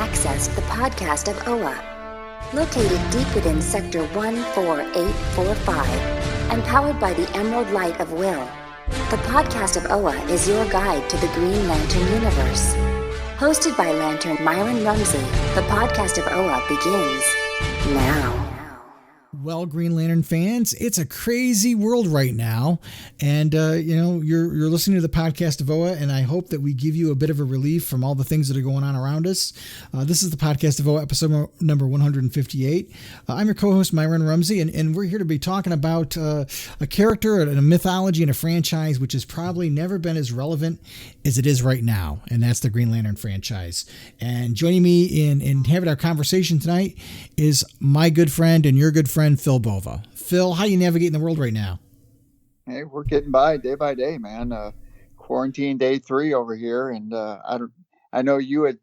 access the podcast of OA. Located deep within Sector 14845 and powered by the Emerald Light of Will, the podcast of OA is your guide to the Green Lantern universe. Hosted by Lantern Myron Rumsey, the podcast of OA begins now. Well, Green Lantern fans, it's a crazy world right now. And, you're listening to the podcast of OA, and I hope that we give you a bit of a relief from all the things that are going on around us. This is the podcast of OA, episode number 158. I'm your co-host, Myron Rumsey, and we're here to be talking about a character and a mythology and a franchise which has probably never been as relevant as it is right now, and that's the Green Lantern franchise. And joining me in having our conversation tonight is my good friend and your good friend, Phil Bova. Phil, how you navigating the world right now? Hey, we're getting by day, man. Quarantine day 3 over here, and I know you had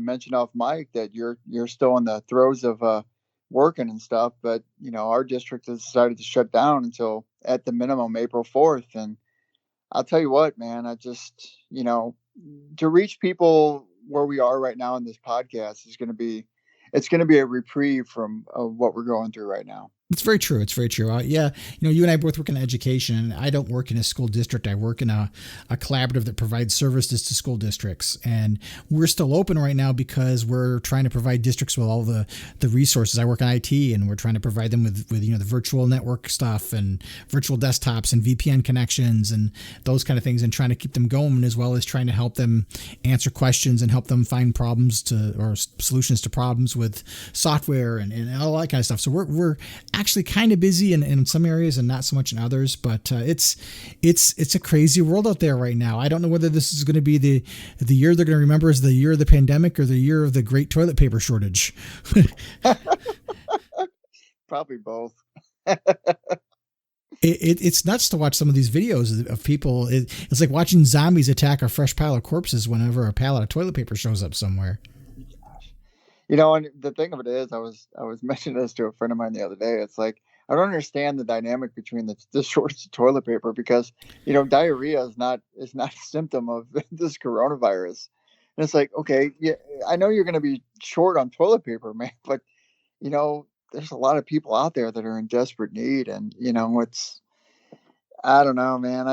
mentioned off mic that you're still in the throes of working and stuff, but our district has decided to shut down until at the minimum April 4th. And I'll tell you what, man, I just to reach people where we are right now in this podcast is going to be a reprieve from what we're going through right now. It's very true. It's very true. You and I both work in education. I don't work in a school district. I work in a collaborative that provides services to school districts. And we're still open right now because we're trying to provide districts with all the resources. I work in IT, and we're trying to provide them with the virtual network stuff and virtual desktops and VPN connections and those kind of things, and trying to keep them going, as well as trying to help them answer questions and help them find solutions to problems with software and all that kind of stuff. So we're actually kind of busy in some areas and not so much in others, but it's a crazy world out there right now. I don't know whether this is going to be the year they're going to remember as the year of the pandemic or the year of the great toilet paper shortage. Probably both. It's nuts to watch some of these videos of people. It's like watching zombies attack a fresh pile of corpses whenever a pallet of toilet paper shows up somewhere. And the thing of it is, I was mentioning this to a friend of mine the other day. It's like, I don't understand the dynamic between the shortage of toilet paper, because, diarrhea is not a symptom of this coronavirus. And it's like, okay, yeah, I know you're going to be short on toilet paper, man, but, there's a lot of people out there that are in desperate need. And, I don't know, man.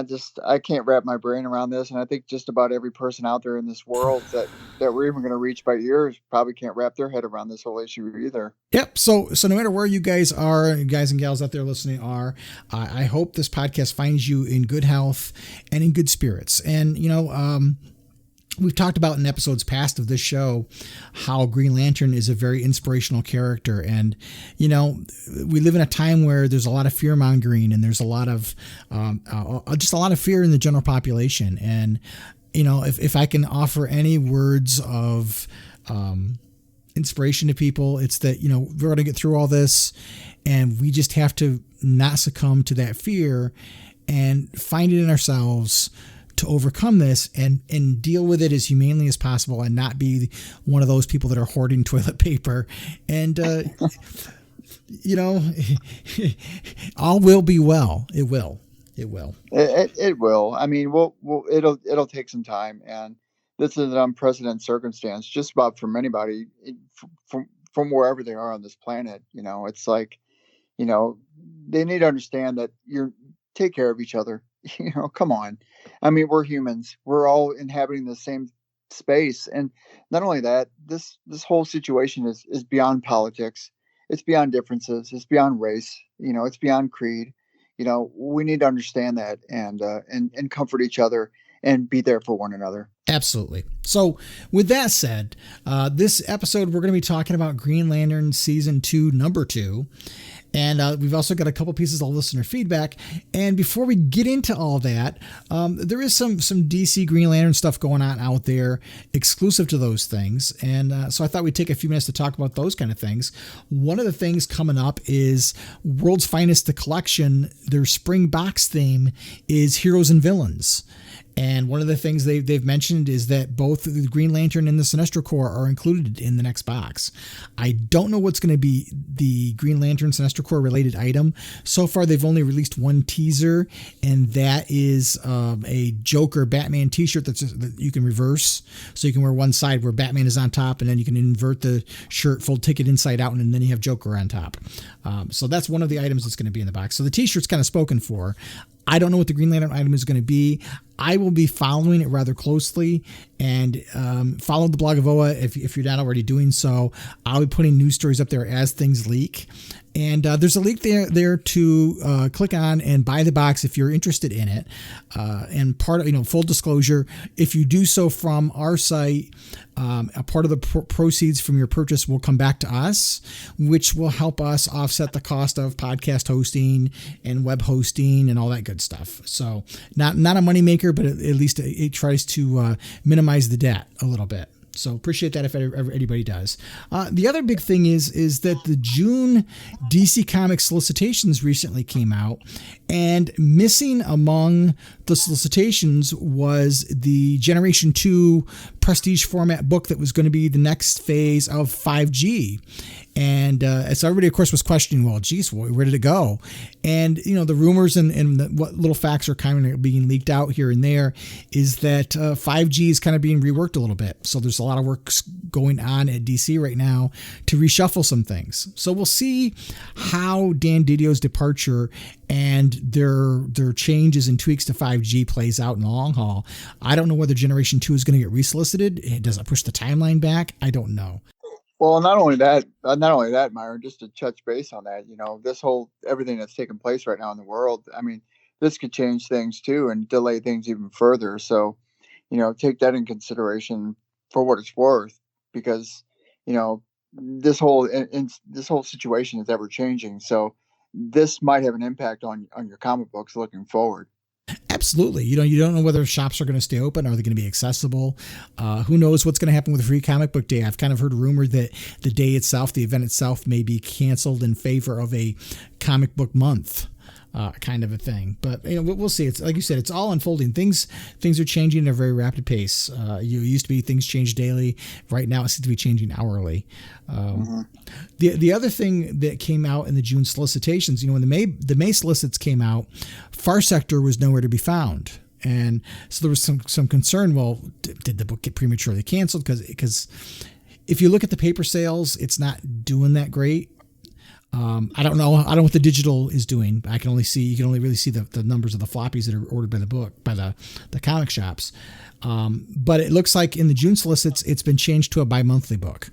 I can't wrap my brain around this. And I think just about every person out there in this world that we're even going to reach by ears probably can't wrap their head around this whole issue either. Yep. So no matter where you guys are, guys and gals out there listening are, I hope this podcast finds you in good health and in good spirits. And, we've talked about in episodes past of this show how Green Lantern is a very inspirational character. And, we live in a time where there's a lot of fear mongering, and there's a lot of just a lot of fear in the general population. And, if I can offer any words of inspiration to people, it's that, we're going to get through all this, and we just have to not succumb to that fear and find it in ourselves to overcome this and deal with it as humanely as possible, and not be one of those people that are hoarding toilet paper. And, all will be well. It will. It will. I mean, it'll take some time, and this is an unprecedented circumstance just about from anybody from wherever they are on this planet. It's like, they need to understand that take care of each other. Come on. I mean, we're humans. We're all inhabiting the same space. And not only that, this whole situation is beyond politics. It's beyond differences. It's beyond race. It's beyond creed. We need to understand that and comfort each other and be there for one another. Absolutely. So with that said, this episode, we're going to be talking about Green Lantern Season 2, Number 2. And we've also got a couple pieces of listener feedback. And before we get into all that, there is some DC Green Lantern stuff going on out there exclusive to those things. And so I thought we'd take a few minutes to talk about those kind of things. One of the things coming up is World's Finest, the collection. Their spring box theme is Heroes and Villains. And one of the things they've mentioned is that both the Green Lantern and the Sinestro Corps are included in the next box. I don't know what's going to be the Green Lantern Sinestro Corps related item. So far, they've only released one teaser, and that is a Joker Batman t-shirt that you can reverse. So you can wear one side where Batman is on top, and then you can invert the shirt, fold ticket inside out, and then you have Joker on top. So that's one of the items that's going to be in the box. So the t-shirt's kind of spoken for. I don't know what the Green Lantern item is going to be. I will be following it rather closely, and follow the blog of OA if you're not already doing so. I'll be putting news stories up there as things leak. And there's a link there to click on and buy the box if you're interested in it. And part of, full disclosure, if you do so from our site, a part of the proceeds from your purchase will come back to us, which will help us offset the cost of podcast hosting and web hosting and all that good stuff. So not a moneymaker, but at least it tries to minimize the debt a little bit. So appreciate that if anybody does. The other big thing is that the June DC Comics solicitations recently came out, and missing among the solicitations was the Generation 2 prestige format book that was going to be the next phase of 5G. And so everybody, of course, was questioning, well, geez, where did it go? And, the rumors and what little facts are kind of being leaked out here and there is that 5G is kind of being reworked a little bit. So there's a lot of work going on at DC right now to reshuffle some things. So we'll see how Dan Didio's departure and their changes and tweaks to 5G plays out in the long haul. I don't know whether Generation 2 is going to get resolicited. Does it push the timeline back? I don't know. Well, not only that, Myron, just to touch base on that, this whole everything that's taking place right now in the world, I mean, this could change things too and delay things even further. So, take that in consideration for what it's worth, because, this whole situation is ever changing. So this might have an impact on your comic books looking forward. Absolutely. You don't know whether shops are going to stay open. Are they going to be accessible? Who knows what's going to happen with Free Comic Book Day? I've kind of heard a rumor that the day itself, the event itself, may be canceled in favor of a comic book month. Kind of a thing, but we'll see. It's like you said, it's all unfolding. Things are changing at a very rapid pace. You used to be things change daily. Right now, it seems to be changing hourly. The other thing that came out in the June solicitations, when the May solicits came out, Far Sector was nowhere to be found. And so there was some concern. Well, did the book get prematurely canceled? Because if you look at the paper sales, it's not doing that great. I don't know what the digital is doing. You can only really see the numbers of the floppies that are ordered by the comic shops. But it looks like in the June solicits, it's been changed to a bi-monthly book.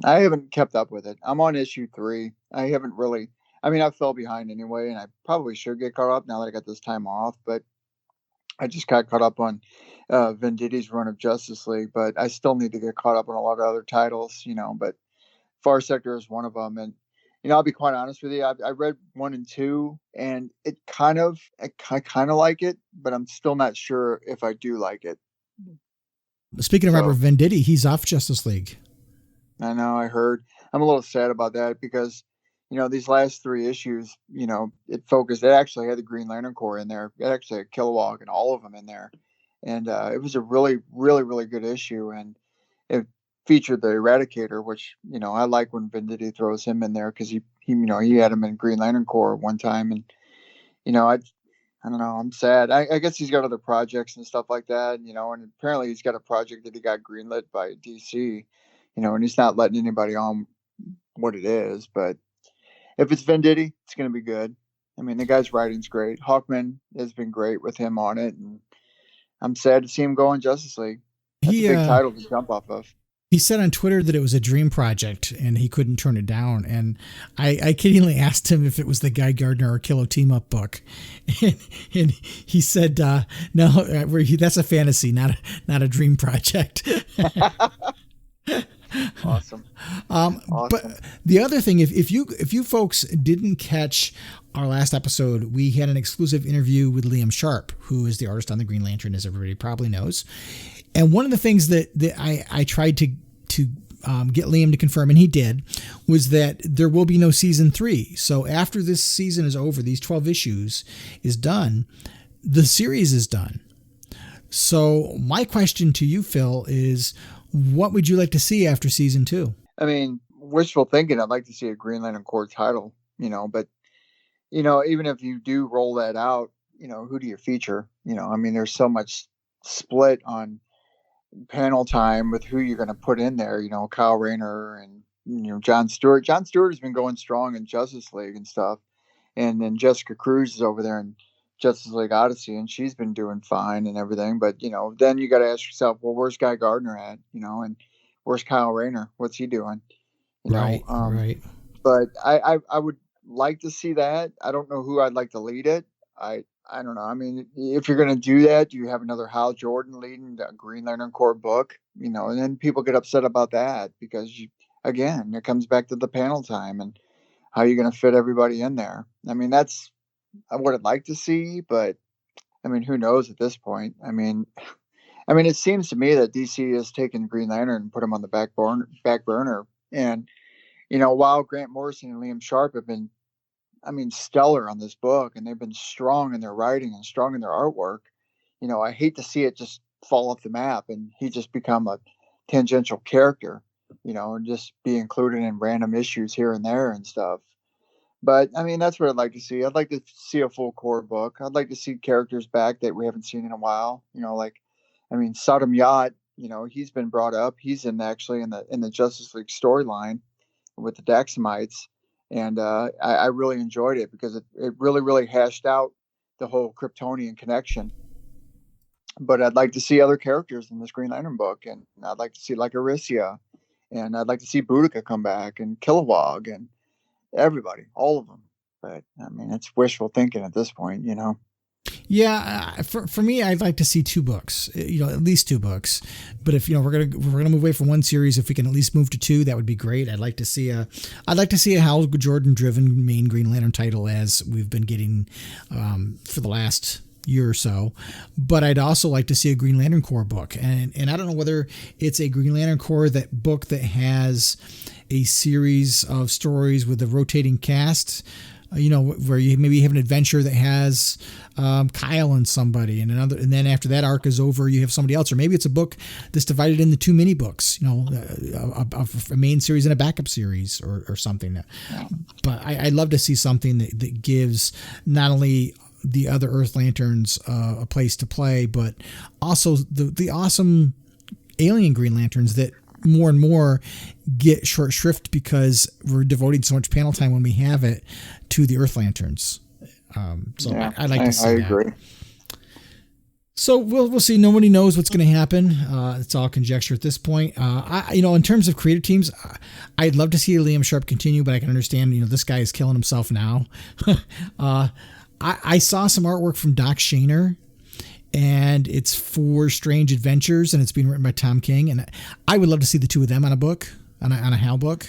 I haven't kept up with it. I'm on issue 3. I haven't really, I fell behind anyway, and I probably should get caught up now that I got this time off, but I just got caught up on Venditti's run of Justice League, but I still need to get caught up on a lot of other titles, but Far Sector is one of them. And, I'll be quite honest with you. I read 1 and 2, and I kind of like it, but I'm still not sure if I do like it. Speaking of Robert Venditti, he's off Justice League. I know, I heard. I'm a little sad about that because, these last 3 issues, it actually had the Green Lantern Corps in there. It actually had Kilowog and all of them in there. And it was a really, really, really good issue. And it featured the Eradicator, which, I like when Venditti throws him in there because he had him in Green Lantern Corps at one time. And, I don't know, I'm sad. I guess he's got other projects and stuff like that, and apparently he's got a project that he got greenlit by DC, and he's not letting anybody on what it is. But if it's Venditti, it's going to be good. The guy's writing's great. Hawkman has been great with him on it, and I'm sad to see him go on Justice League. That's a big title to jump off of. He said on Twitter that it was a dream project and he couldn't turn it down. And I kiddingly asked him if it was the Guy Gardner or Kilo team up book. And he said, no, that's a fantasy, not a dream project. Awesome. But the other thing, if you folks didn't catch our last episode, we had an exclusive interview with Liam Sharp, who is the artist on the Green Lantern, as everybody probably knows. And one of the things that I tried to get Liam to confirm, and he did, was that there will be no season 3. So after this season is over, these 12 issues is done, the series is done. So my question to you, Phil, is what would you like to see after season 2? I mean, wishful thinking, I'd like to see a Green Lantern Corps title, but even if you do roll that out, who do you feature? I mean, there's so much split on panel time with who you're going to put in there. Kyle Rayner and John Stewart. John Stewart has been going strong in Justice League and stuff, and then Jessica Cruz is over there in Justice League Odyssey, and she's been doing fine and everything. But then you got to ask yourself, well, where's Guy Gardner at? And where's Kyle Rayner? What's he doing? Right, right. But I would like to see that. I don't know who I'd like to lead it. I don't know. I mean, if you're going to do that, do you have another Hal Jordan leading the Green Lantern Corps book? And then people get upset about that because, again, it comes back to the panel time and how you're going to fit everybody in there. I mean, that's what I'd like to see, but I mean, who knows at this point? I mean, it seems to me that DC has taken Green Lantern and put him on the back burner. And, while Grant Morrison and Liam Sharp have been, stellar on this book, and they've been strong in their writing and strong in their artwork. I hate to see it just fall off the map and he just become a tangential character, and just be included in random issues here and there and stuff. But I mean, that's what I'd like to see. I'd like to see a full core book. I'd like to see characters back that we haven't seen in a while. Sodom Yacht. He's been brought up. He's actually in the Justice League storyline with the Daxamites. And I really enjoyed it because it really, really hashed out the whole Kryptonian connection. But I'd like to see other characters in this Green Lantern book. And I'd like to see like Aricia. And I'd like to see Boudica come back and Kilowog and everybody, all of them. But I mean, it's wishful thinking at this point, Yeah, for me, I'd like to see 2 books, at least 2 books. But if we're gonna move away from one series, if we can at least move to 2, that would be great. I'd like to see a Hal Jordan driven main Green Lantern title as we've been getting for the last year or so. But I'd also like to see a Green Lantern Corps book, and I don't know whether it's a Green Lantern Corps book that has a series of stories with a rotating cast. Where you maybe have an adventure that has Kyle and somebody, and then after that arc is over, you have somebody else, or maybe it's a book that's divided into 2 mini books, a main series and a backup series, or something. But I'd love to see something that gives not only the other Earth Lanterns a place to play, but also the awesome alien Green Lanterns that more and more get short shrift because we're devoting so much panel time when we have it to the Earth Lanterns. I'd like to see that. I agree. So we'll see. Nobody knows what's going to happen. It's all conjecture at this point. In terms of creative teams, I'd love to see Liam Sharp continue, but I can understand, this guy is killing himself now. I saw some artwork from Doc Shaner, and it's for Strange Adventures, and it's being written by Tom King. And I would love to see the 2 of them on a book, on a Hal book.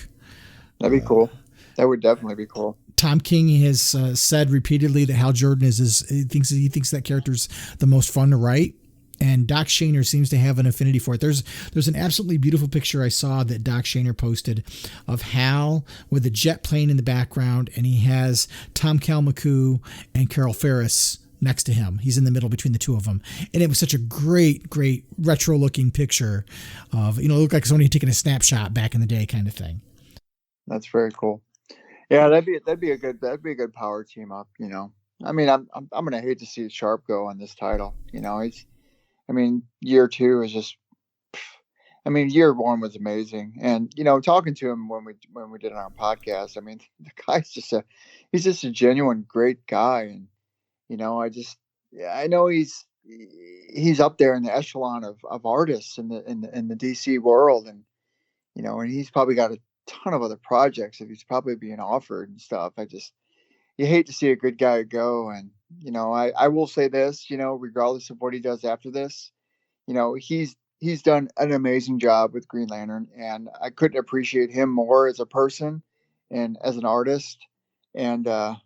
That'd be cool. That would definitely be cool. Tom King has said repeatedly that Hal Jordan he thinks that character's the most fun to write. And Doc Shaner seems to have an affinity for it. There's an absolutely beautiful picture I saw that Doc Shaner posted of Hal with a jet plane in the background, and he has Tom Kalmaku and Carol Ferris next to him. He's in the middle between the 2 of them. And it was such a great, great retro looking picture of, it looked like somebody had taken a snapshot back in the day kind of thing. That's very cool. Yeah, that'd be a good power team up, I mean, I'm going to hate to see Sharp go on this title. Year 2 is just, year 1 was amazing. And, talking to him when we did it on our podcast, the guy's he's just a genuine great guy. And, I know he's up there in the echelon of artists in the DC world, and and he's probably got a ton of other projects that he's probably being offered and stuff. You hate to see a good guy go, and I will say this, regardless of what he does after this, he's done an amazing job with Green Lantern, and I couldn't appreciate him more as a person and as an artist. And I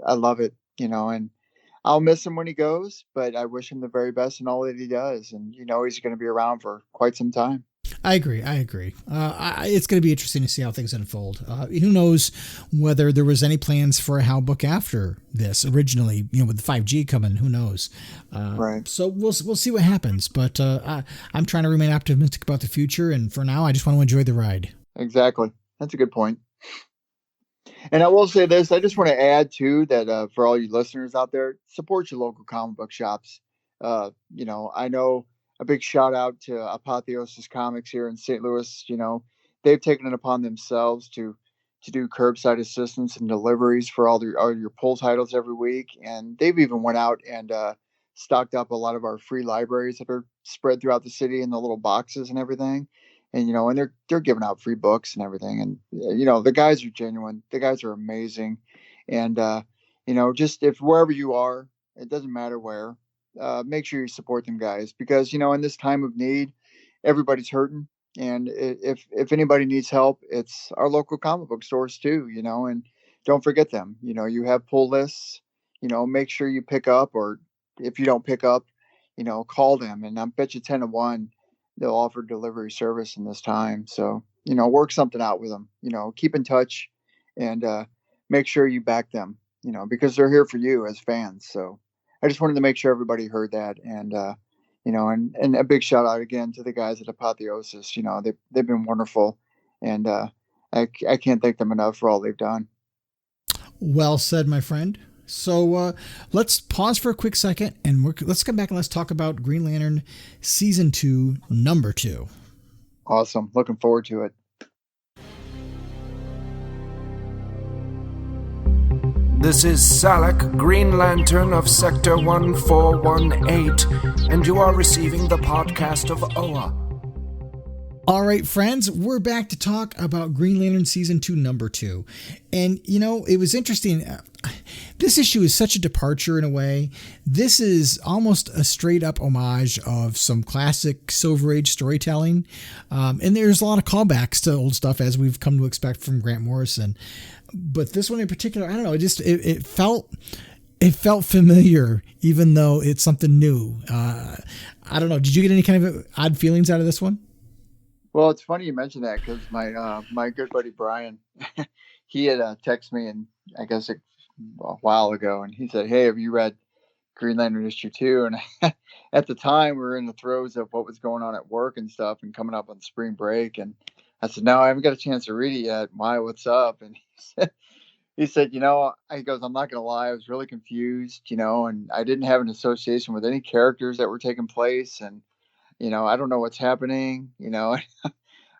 love it, and I'll miss him when he goes, but I wish him the very best in all that he does. And, he's going to be around for quite some time. I agree. It's going to be interesting to see how things unfold. Who knows whether there was any plans for a HAL book after this originally, with the 5G coming, who knows? Right. So we'll see what happens, but I'm trying to remain optimistic about the future. And for now, I just want to enjoy the ride. Exactly. That's a good point. And I will say this, I just want to add too, that for all you listeners out there, support your local comic book shops. I know a big shout out to Apotheosis Comics here in St. Louis. They've taken it upon themselves to do curbside assistance and deliveries for all your pull titles every week. And they've even went out and stocked up a lot of our free libraries that are spread throughout the city in the little boxes and everything. And they're giving out free books and everything. And the guys are genuine. The guys are amazing. And just if wherever you are, it doesn't matter where, make sure you support them guys, because in this time of need, everybody's hurting. And if anybody needs help, it's our local comic book stores too. And don't forget them. You have pull lists. Make sure you pick up, or if you don't pick up, call them. And I bet you 10 to 1 they'll offer delivery service in this time. So, work something out with them, keep in touch, and make sure you back them, because they're here for you as fans. So I just wanted to make sure everybody heard that. And, and a big shout out again to the guys at Apotheosis. They've been wonderful. And I can't thank them enough for all they've done. Well said, my friend. So let's pause for a quick second, and let's come back and let's talk about Green Lantern Season 2, Number 2. Awesome. Looking forward to it. This is Salak, Green Lantern of Sector 1418, and you are receiving the podcast of OA. All right, friends, we're back to talk about Green Lantern Season 2, Number 2. And, it was interesting. This issue is such a departure in a way. This is almost a straight up homage of some classic Silver Age storytelling. And there's a lot of callbacks to old stuff, as we've come to expect from Grant Morrison. But this one in particular, I don't know, it felt familiar, even though it's something new. I don't know. Did you get any kind of odd feelings out of this one? Well, it's funny you mentioned that, because my good buddy Brian, he had texted me, and I guess a while ago, and he said, "Hey, have you read Green Lantern issue 2?" And at the time, we were in the throes of what was going on at work and stuff, and coming up on spring break. And I said, "No, I haven't got a chance to read it yet. Why? What's up?" And he said, he goes, "I'm not gonna lie, I was really confused, and I didn't have an association with any characters that were taking place, and I don't know what's happening, I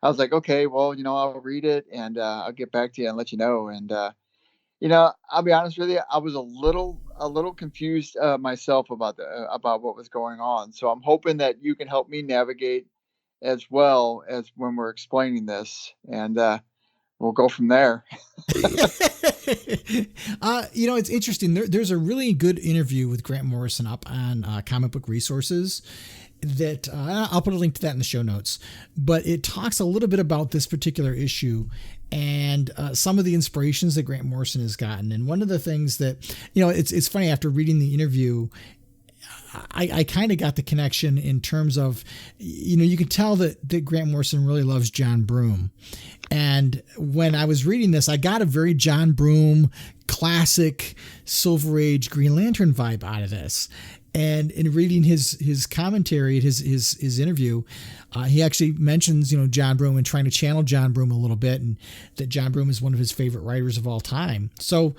was like, okay, well, I'll read it, and I'll get back to you and let you know." And I'll be honest with you, I was a little confused myself about what was going on. So I'm hoping that you can help me navigate as well as when we're explaining this, and we'll go from there. It's interesting. There's a really good interview with Grant Morrison up on Comic Book Resources that I'll put a link to that in the show notes, but it talks a little bit about this particular issue and some of the inspirations that Grant Morrison has gotten. And one of the things that, it's funny, after reading the interview, I kind of got the connection in terms of, you can tell that Grant Morrison really loves John Broome. And when I was reading this, I got a very John Broome classic Silver Age Green Lantern vibe out of this. And in reading his commentary, his interview, he actually mentions, John Broome and trying to channel John Broome a little bit, and that John Broome is one of his favorite writers of all time. So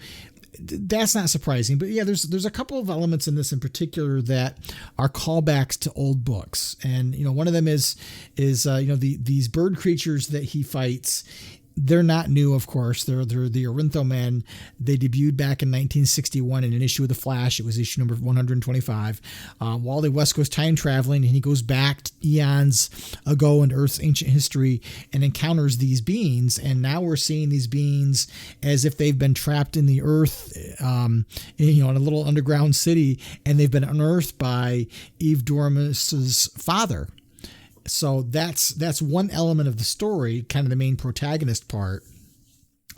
that's not surprising. But yeah, there's a couple of elements in this in particular that are callbacks to old books. And, one of them is these bird creatures that he fights. They're not new, of course. They're the Orintho Men. They debuted back in 1961 in an issue of The Flash. It was issue number 125. Wally West goes time traveling, and he goes back eons ago in Earth's ancient history and encounters these beings. And now we're seeing these beings as if they've been trapped in the Earth, in a little underground city, and they've been unearthed by Eve Dormus's father. So that's one element of the story, kind of the main protagonist part.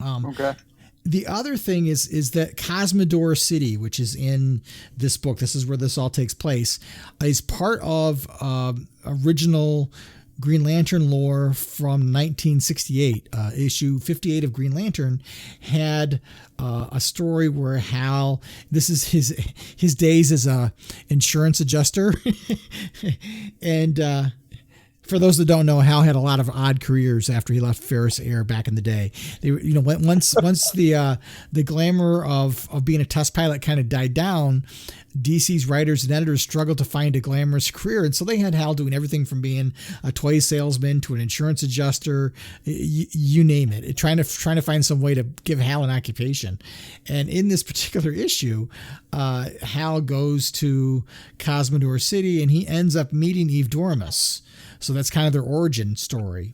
Okay. The other thing is that Cosmidor City, which is in this book, this is where this all takes place, is part of original Green Lantern lore from 1968. Issue 58 of Green Lantern had a story where Hal, this is his days as a insurance adjuster, and for those that don't know, Hal had a lot of odd careers after he left Ferris Air back in the day. They, once the glamour of being a test pilot kind of died down, DC's writers and editors struggled to find a glamorous career, and so they had Hal doing everything from being a toy salesman to an insurance adjuster, you name it, trying to find some way to give Hal an occupation. And in this particular issue, Hal goes to Cosmidor City, and he ends up meeting Eve Dormus. So that's kind of their origin story,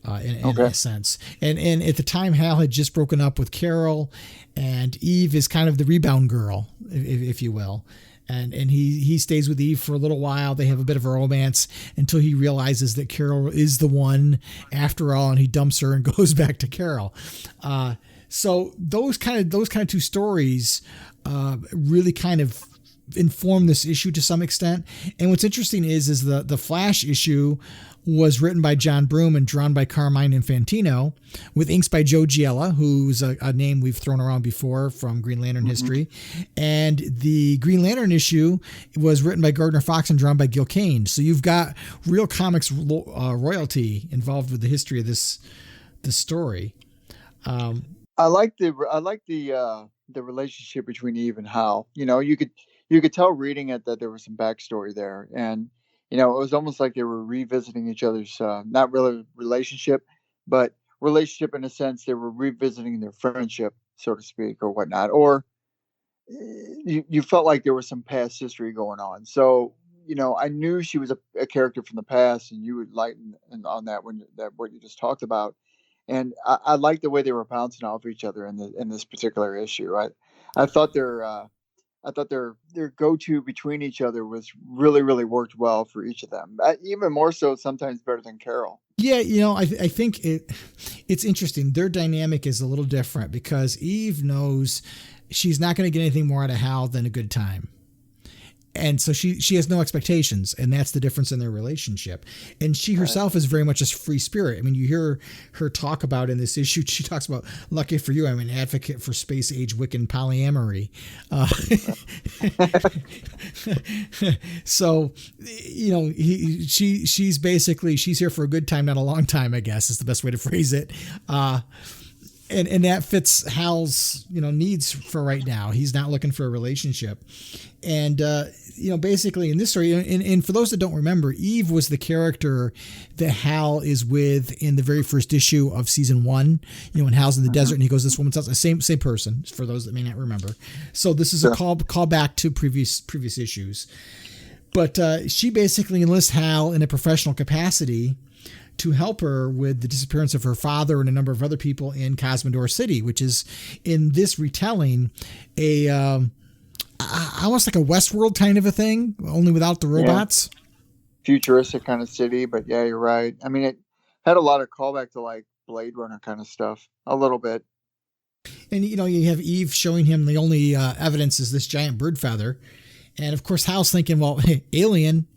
in a sense. And at the time, Hal had just broken up with Carol, and Eve is kind of the rebound girl, if you will. And he stays with Eve for a little while. They have a bit of a romance until he realizes that Carol is the one after all, and he dumps her and goes back to Carol. So those kind of two stories really kind of inform this issue to some extent. And what's interesting is the Flash issue was written by John Broome and drawn by Carmine Infantino, with inks by Joe Giella, who's a name we've thrown around before from Green Lantern history. And the Green Lantern issue was written by Gardner Fox and drawn by Gil Kane. So you've got real comics royalty involved with the history of this story. I like the relationship between Eve and Hal. You could tell reading it that there was some backstory there, and it was almost like they were revisiting each other's not really relationship, but relationship in a sense. They were revisiting their friendship, so to speak, or whatnot. Or you felt like there was some past history going on. So I knew she was a character from the past, and you would lighten on that what you just talked about. And I like the way they were bouncing off each other in this particular issue. I thought their go-to between each other was really, really worked well for each of them. Even more so, sometimes better than Carol. Yeah, I think it's interesting. Their dynamic is a little different because Eve knows she's not going to get anything more out of Hal than a good time. And so she has no expectations, and that's the difference in their relationship. And she herself is very much a free spirit. I mean, you hear her talk about in this issue, she talks about, lucky for you, I'm an advocate for space age Wiccan polyamory. So, she's here for a good time, not a long time, I guess is the best way to phrase it. And that fits Hal's, needs for right now. He's not looking for a relationship. And, basically in this story, and for those that don't remember, Eve was the character that Hal is with in the very first issue of season 1, when Hal's in the desert and he goes, this woman's house, same person, for those that may not remember. So this is a call back to previous issues. But she basically enlists Hal in a professional capacity to help her with the disappearance of her father and a number of other people in Cosmidor City, which is in this retelling almost like a Westworld kind of a thing, only without the robots. Yeah. Futuristic kind of city, but yeah, you're right. I mean, it had a lot of callback to like Blade Runner kind of stuff, a little bit. And you have Eve showing him the only evidence is this giant bird feather. And of course, Hal's thinking, well, hey, alien,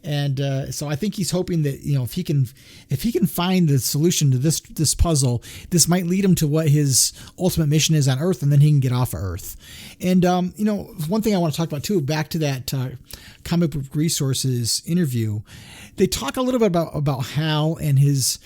and so I think he's hoping that if he can find the solution to this puzzle, this might lead him to what his ultimate mission is on Earth, and then he can get off of Earth. And one thing I want to talk about too, back to that Comic Book Resources interview, they talk a little bit about Hal and his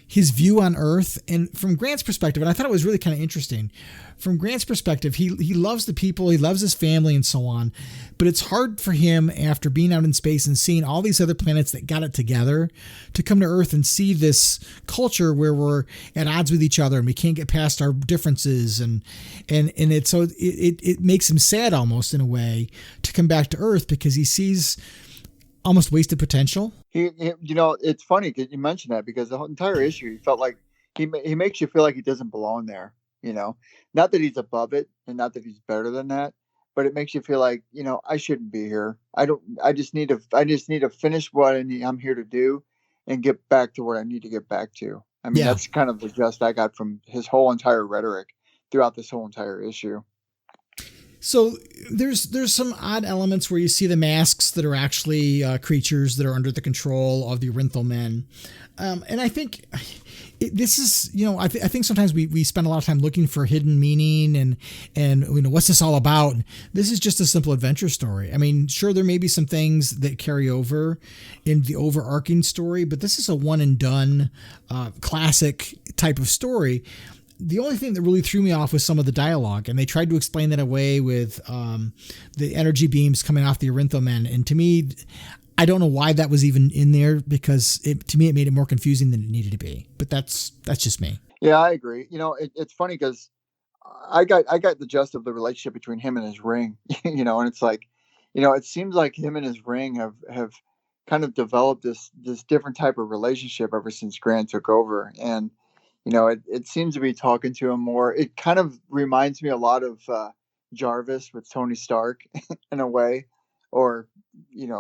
view on Earth, and from Grant's perspective, and I thought it was really kind of interesting. From Grant's perspective, he loves the people, he loves his family and so on, but it's hard for him after being out in space and seeing all these other planets that got it together to come to Earth and see this culture where we're at odds with each other and we can't get past our differences, and it makes him sad almost in a way to come back to Earth because he sees almost wasted potential. It's funny that you mentioned that because the whole entire issue, he felt like he makes you feel like he doesn't belong there. Not that he's above it and not that he's better than that, but it makes you feel like, I shouldn't be here. I just need to finish what I'm here to do and get back to what I need to get back to. I mean, That's kind of the gist I got from his whole entire rhetoric throughout this whole entire issue. So there's some odd elements where you see the masks that are actually creatures that are under the control of the Orinthal men. And I think this is, I think sometimes we spend a lot of time looking for hidden meaning and what's this all about? This is just a simple adventure story. I mean, sure, there may be some things that carry over in the overarching story, but this is a one and done classic type of story. The only thing that really threw me off was some of the dialogue, and they tried to explain that away with the energy beams coming off the Orinthal men. And to me, I don't know why that was even in there, because to me it made it more confusing than it needed to be. But that's just me. Yeah, I agree. It's funny because I got the gist of the relationship between him and his ring. And it's like, it seems like him and his ring have kind of developed this different type of relationship ever since Grant took over. And it seems to be talking to him more. It kind of reminds me a lot of Jarvis with Tony Stark in a way, or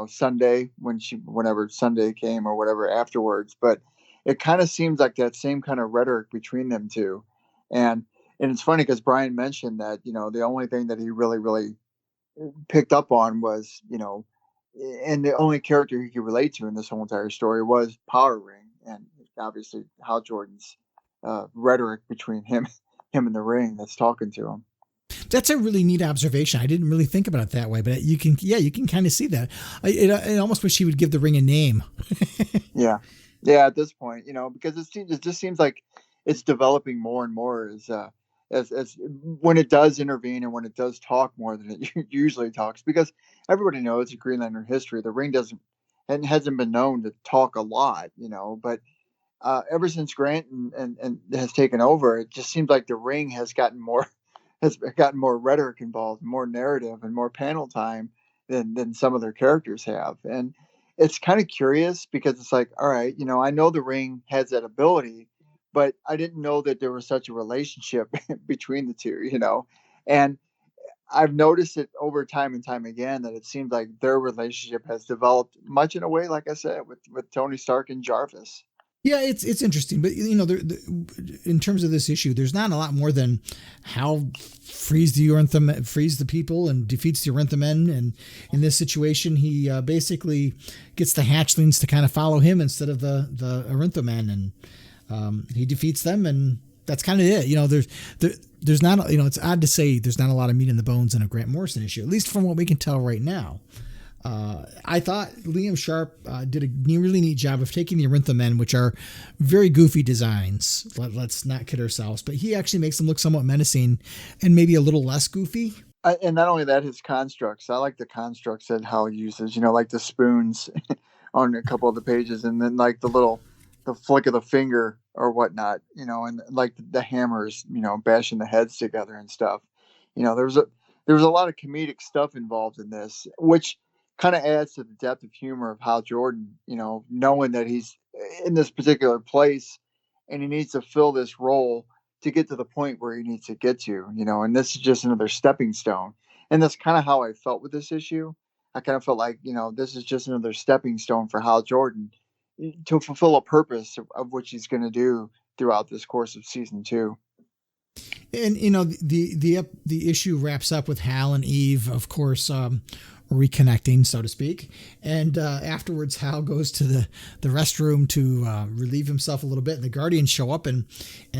Sunday whenever Sunday came or whatever afterwards. But it kind of seems like that same kind of rhetoric between them two. And it's funny because Brian mentioned that the only thing that he really picked up on was and the only character he could relate to in this whole entire story was Power Ring, and obviously Hal Jordan's rhetoric between him and the ring that's talking to him. That's a really neat observation. I didn't really think about it that way, but you can kind of see that. I almost wish he would give the ring a name. Yeah. At this point, because it just seems like it's developing more and more as when it does intervene and when it does talk more than it usually talks. Because everybody knows in Green Lantern history, the ring hasn't been known to talk a lot, but ever since Grant and has taken over, it just seems like the ring has gotten more rhetoric involved, more narrative, and more panel time than some of their characters have. And it's kind of curious because it's like, all right, I know the ring has that ability, but I didn't know that there was such a relationship between the two, and I've noticed it over time and time again that it seems like their relationship has developed much in a way, like I said, with Tony Stark and Jarvis. Yeah, it's interesting, but in terms of this issue, there's not a lot more than Hal frees the people and defeats the Orinthal men, and in this situation, he basically gets the hatchlings to kind of follow him instead of the Orinthal men, and he defeats them, and that's kind of it. There's not, it's odd to say there's not a lot of meat in the bones in a Grant Morrison issue, at least from what we can tell right now. I thought Liam Sharp did a really neat job of taking the Orinthal men, which are very goofy designs. Let's not kid ourselves, but he actually makes them look somewhat menacing and maybe a little less goofy. And not only that, his constructs. I like the constructs that Hal uses, like the spoons on a couple of the pages, and then like the flick of the finger or whatnot, and like the hammers, bashing the heads together and stuff. There was a lot of comedic stuff involved in this, which kind of adds to the depth of humor of Hal Jordan, knowing that he's in this particular place and he needs to fill this role to get to the point where he needs to get to, and this is just another stepping stone. And that's kind of how I felt with this issue. I kind of felt like, this is just another stepping stone for Hal Jordan to fulfill a purpose of which he's going to do throughout this course of season 2. And, the issue wraps up with Hal and Eve, of course, reconnecting, so to speak. And afterwards, Hal goes to the restroom to relieve himself a little bit. And the Guardians show up and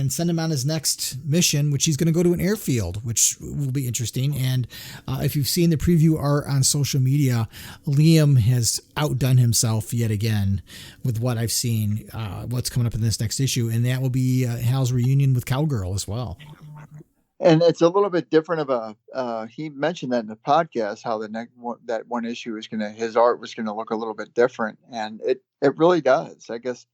send him on his next mission, which he's going to go to an airfield, which will be interesting. And if you've seen the preview art on social media, Liam has outdone himself yet again with what I've seen, what's coming up in this next issue. And that will be Hal's reunion with Cowgirl as well. And it's a little bit different of he mentioned that in the podcast, how that one issue his art was going to look a little bit different. And it really does. I guess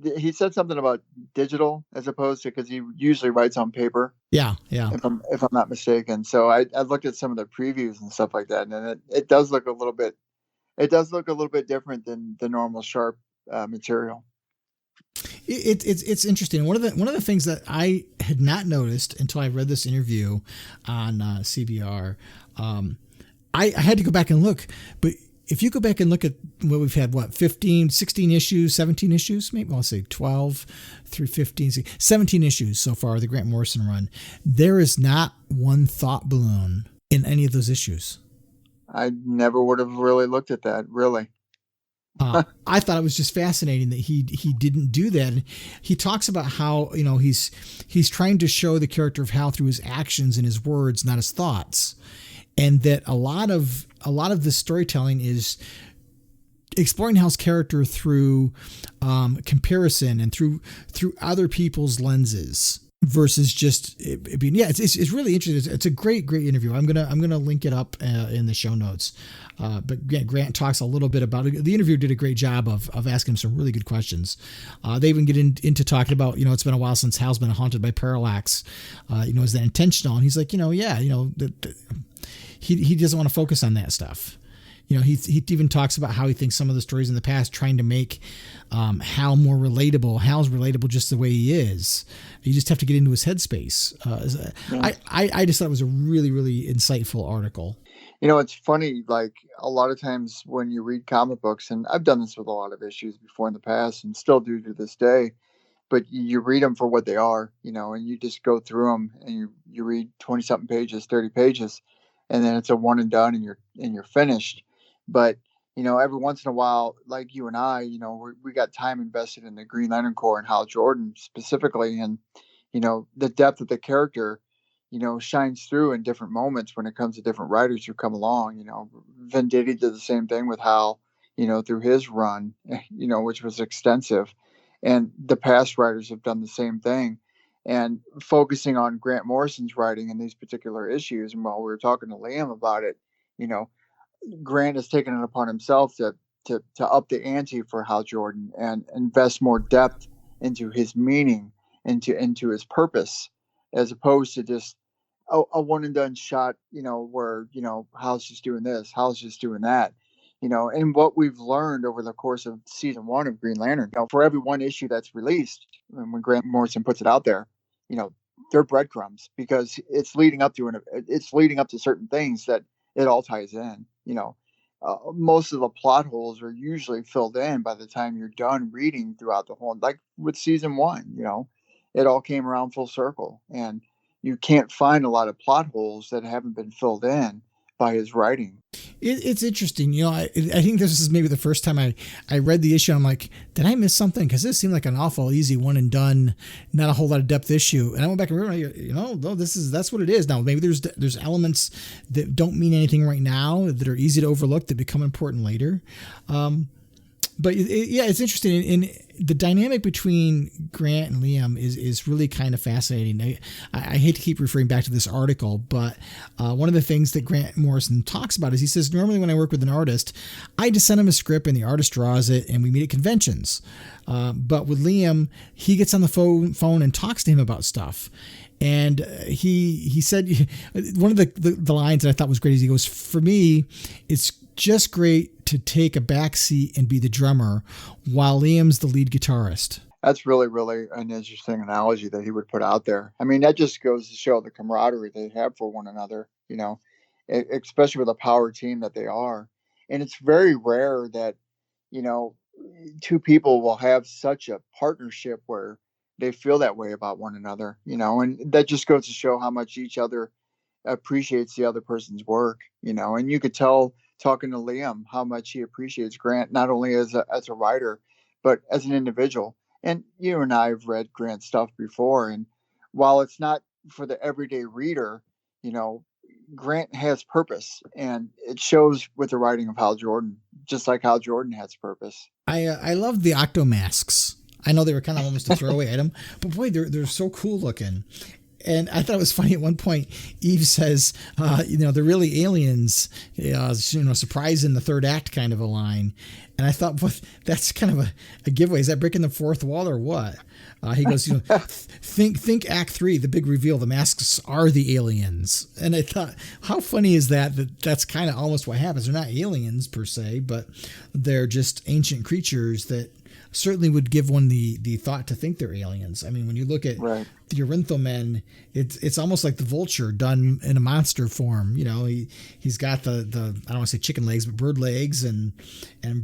he said something about digital as opposed to, because he usually writes on paper. Yeah. If I'm not mistaken. So I looked at some of the previews and stuff like that. And it does look a little bit different than the normal Sharp material. It's interesting. One of the things that I had not noticed until I read this interview on CBR, I had to go back and look. But if you go back and look at what we've had, 15, 16 issues, 17 issues, maybe I'll say 12 through 15, 17 issues so far, the Grant Morrison run, there is not one thought balloon in any of those issues. I never would have really looked at that, really. I thought it was just fascinating that he didn't do that. And he talks about how, he's trying to show the character of Hal through his actions and his words, not his thoughts. And that a lot of the storytelling is exploring Hal's character through comparison and through other people's lenses versus just it being, it's really interesting. It's a great interview. I'm gonna link it up in the show notes. But yeah, Grant talks a little bit about it. The interview did a great job of asking him some really good questions. They even get into talking about, it's been a while since Hal's been haunted by parallax. Is that intentional? And he's like, he doesn't want to focus on that stuff. He even talks about how he thinks some of the stories in the past trying to make Hal more relatable. Hal's relatable just the way he is. You just have to get into his headspace. I just thought it was a really, really insightful article. It's funny, like a lot of times when you read comic books, and I've done this with a lot of issues before in the past and still do to this day, but you read them for what they are, and you just go through them and you read 20 something pages, 30 pages, and then it's a one and done and you're finished. But, every once in a while, like you and I, we got time invested in the Green Lantern Corps and Hal Jordan specifically. And, the depth of the character, shines through in different moments when it comes to different writers who come along. Venditti did the same thing with Hal, through his run, which was extensive. And the past writers have done the same thing. And focusing on Grant Morrison's writing in these particular issues, and while we were talking to Liam about it, Grant has taken it upon himself to up the ante for Hal Jordan and invest more depth into his meaning, into his purpose, as opposed to just a one and done shot, where, Hal's just doing this, Hal's just doing that, and what we've learned over the course of season 1 of Green Lantern, for every one issue that's released, and when Grant Morrison puts it out there, they're breadcrumbs because it's leading up to certain things that it all ties in. Most of the plot holes are usually filled in by the time you're done reading throughout the whole, like with season 1, it all came around full circle, and you can't find a lot of plot holes that haven't been filled in by his writing. It's interesting. I think this is maybe the first time I read the issue. I'm like, did I miss something? Because this seemed like an awful easy one and done, not a whole lot of depth issue. And I went back and realized, that's what it is. Now, maybe there's elements that don't mean anything right now that are easy to overlook that become important later. But it's interesting. And the dynamic between Grant and Liam is really kind of fascinating. I hate to keep referring back to this article, but one of the things that Grant Morrison talks about is he says, normally when I work with an artist, I just send him a script and the artist draws it and we meet at conventions. But with Liam, he gets on the phone and talks to him about stuff. And he said, one of the lines that I thought was great is he goes, for me, it's just great to take a back seat and be the drummer while Liam's the lead guitarist. That's really, really an interesting analogy that he would put out there. I mean, that just goes to show the camaraderie they have for one another, especially with a power team that they are. And it's very rare that, two people will have such a partnership where they feel that way about one another, and that just goes to show how much each other appreciates the other person's work, and you could tell talking to Liam how much he appreciates Grant, not only as a writer, but as an individual. And you and I have read Grant's stuff before. And while it's not for the everyday reader, Grant has purpose, and it shows with the writing of Hal Jordan, just like Hal Jordan has purpose. I love the Octomasks. I know they were kind of almost a throwaway item, but boy, they're so cool looking. And I thought it was funny at one point, Eve says, they're really aliens, surprise in the third act kind of a line. And I thought, well, that's kind of a giveaway. Is that breaking the fourth wall or what? He goes, think act 3, the big reveal, the masks are the aliens. And I thought, how funny is that's kind of almost what happens. They're not aliens per se, but they're just ancient creatures that certainly would give one the thought to think they're aliens. I mean, when you look at the Orintho men, it's almost like the Vulture done in a monster form. He's got the I don't want to say chicken legs, but bird legs and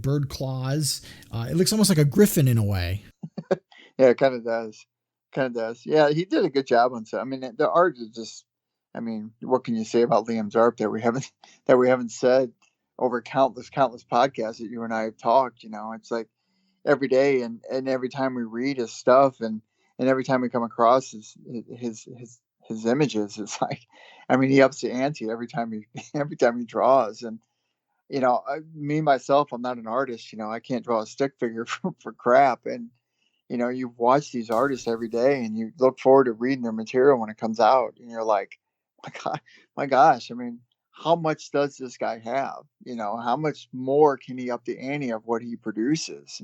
bird claws. It looks almost like a griffin in a way. Yeah, it kind of does. Yeah, he did a good job on that. I mean, the art is just I mean, what can you say about Liam Zarp that we haven't said over countless podcasts that you and I have talked? It's like every day, and every time we read his stuff, and every time we come across his images, it's like, I mean, he ups the ante every time he every time he draws. And me myself, I'm not an artist. I can't draw a stick figure for crap. And you watch these artists every day, and you look forward to reading their material when it comes out, and you're like, my God, my gosh, I mean, how much does this guy have? How much more can he up the ante of what he produces?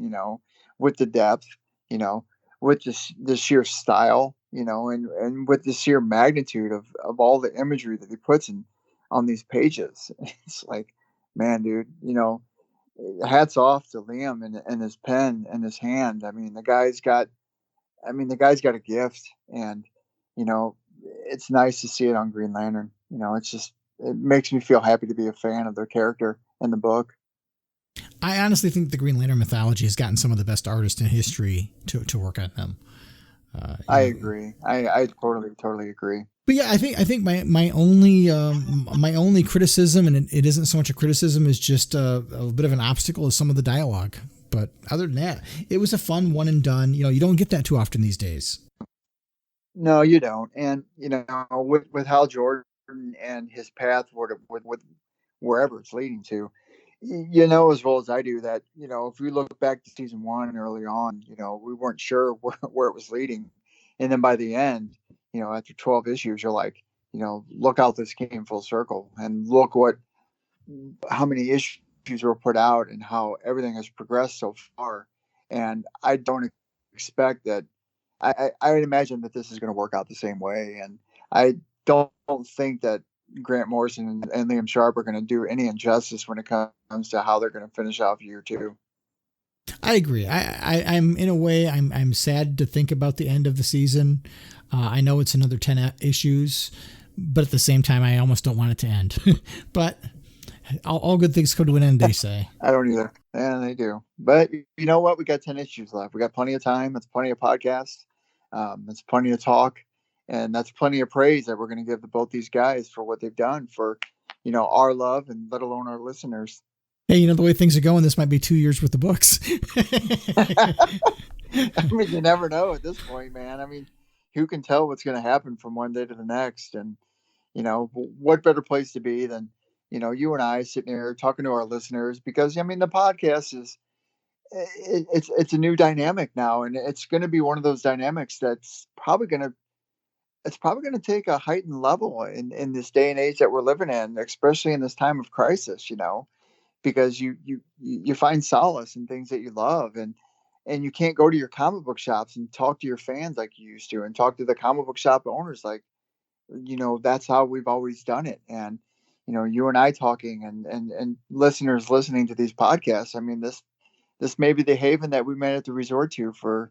With the depth, you know, with the sheer style, and with the sheer magnitude of all the imagery that he puts in on these pages. It's like, man, dude, hats off to Liam and his pen and his hand. I mean, the guy's got a gift, and you know, it's nice to see it on Green Lantern. It makes me feel happy to be a fan of their character in the book. I honestly think the Green Lantern mythology has gotten some of the best artists in history to work on them. I agree. I totally agree. But yeah, I think my only criticism, and it isn't so much a criticism, is just a bit of an obstacle, is some of the dialogue. But other than that, it was a fun one and done. You don't get that too often these days. No, you don't. And with Hal Jordan and his path with wherever it's leading to, as well as I do that, if we look back to season one early on, we weren't sure where it was leading. And then by the end, after 12 issues, you're like, look out, this came full circle, and look how many issues were put out and how everything has progressed so far. And I don't expect that. I would imagine that this is going to work out the same way. And I don't think that Grant Morrison and Liam Sharp are going to do any injustice when it comes to how they're going to finish off year two. I agree. I'm in a way, I'm sad to think about the end of the season. I know it's another 10 issues, but at the same time, I almost don't want it to end. But all good things come to an end, they say. I don't either. Yeah, they do. But you know what? We got 10 issues left. We got plenty of time. It's plenty of podcasts. It's plenty of talk. And that's plenty of praise that we're going to give to both these guys for what they've done for, our love, and let alone our listeners. Hey, the way things are going, this might be 2 years worth of books. I mean, you never know at this point, man. I mean, who can tell what's going to happen from one day to the next? And, what better place to be than, you and I sitting here talking to our listeners, because, I mean, the podcast it's a new dynamic now, and it's going to be one of those dynamics that's probably going to take a heightened level in this day and age that we're living in, especially in this time of crisis, because you find solace in things that you love, and you can't go to your comic book shops and talk to your fans like you used to, and talk to the comic book shop owners like, that's how we've always done it. And, you and I talking, and listeners listening to these podcasts, I mean, this may be the haven that we may have to resort to for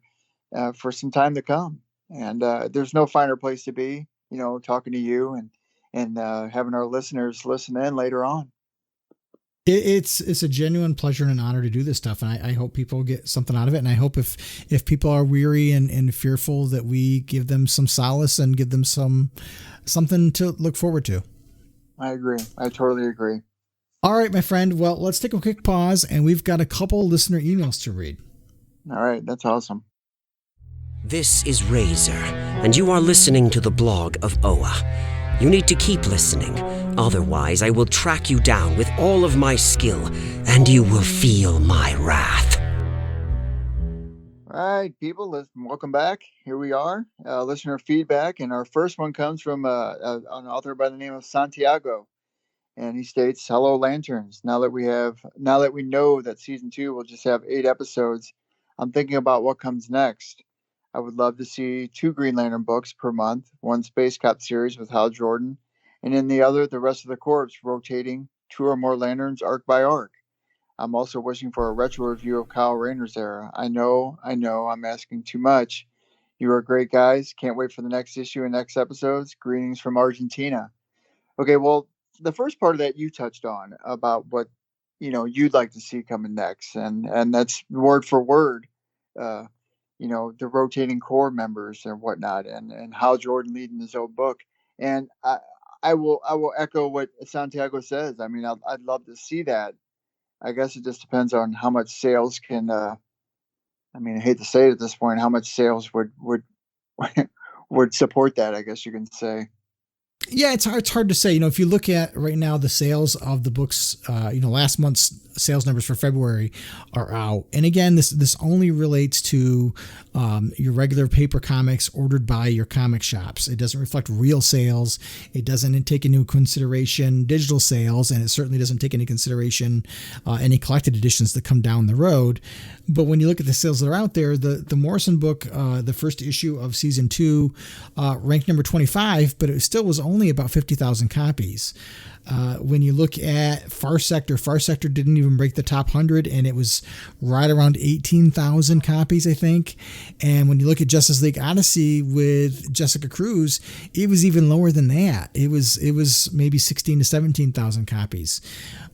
some time to come. And there's no finer place to be, talking to you and having our listeners listen in later on. It's a genuine pleasure and an honor to do this stuff. And I hope people get something out of it. And I hope if people are weary and fearful, that we give them some solace and give them something to look forward to. I agree. I totally agree. All right, my friend. Well, let's take a quick pause, and we've got a couple listener emails to read. All right. That's awesome. This is Razor, and you are listening to the blog of Oa. You need to keep listening, otherwise I will track you down with all of my skill, and you will feel my wrath. All right, people, welcome back. Here we are, listener feedback, and our first one comes from an author by the name of Santiago, and he states, "Hello, Lanterns. Now that we know that season 2 will just have 8 episodes, I'm thinking about what comes next. I would love to see 2 Green Lantern books per month, one Space Cop series with Hal Jordan, and in the other, the rest of the Corps, rotating 2 or more Lanterns arc by arc. I'm also wishing for a retro review of Kyle Rayner's era. I know, I'm asking too much. You are great guys. Can't wait for the next issue and next episodes. Greetings from Argentina." Okay, well, the first part of that you touched on about what you'd like to see coming next, and that's word for word. The rotating core members and whatnot, and Hal Jordan leading his own book. And I will echo what Santiago says. I mean, I'd love to see that. I guess it just depends on how much sales can. I mean, I hate to say it at this point, how much sales would would support that. I guess you can say. Yeah, it's hard to say. If you look at right now the sales of the books, last month's sales numbers for February are out. And again, this only relates to your regular paper comics ordered by your comic shops. It doesn't reflect real sales. It doesn't take into consideration digital sales, and it certainly doesn't take into consideration any collected editions that come down the road. But when you look at the sales that are out there, the Morrison book, the first issue of season 2, ranked number 25, but it still was only about 50,000 copies. When you look at Far Sector didn't even break the top 100, and it was right around 18,000 copies, I think. And when you look at Justice League Odyssey with Jessica Cruz, it was even lower than that. It was maybe 16 to 17,000 copies,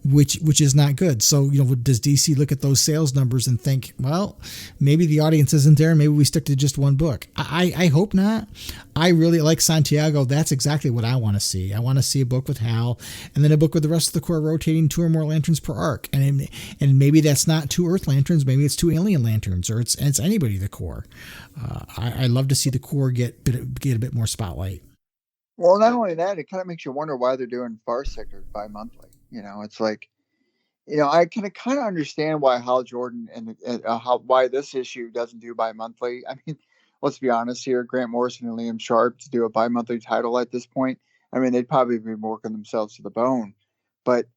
which is not good. So, does DC look at those sales numbers and think, well, maybe the audience isn't there, maybe we stick to just one book? I hope not. I really like Santiago. That's exactly what I want to see. I want to see a book with Hal, and then a book with the rest of the Corps rotating 2 or more lanterns per arc. And maybe that's not 2 Earth lanterns, maybe it's 2 alien lanterns, or it's anybody the Corps. I love to see the Corps get a bit more spotlight. Well, not only that, it kind of makes you wonder why they're doing Far Sector bi-monthly. It's like, I can kind of understand why Hal Jordan and why this issue doesn't do bi-monthly. I mean, let's be honest here, Grant Morrison and Liam Sharp to do a bi-monthly title at this point, I mean, they'd probably be working themselves to the bone. But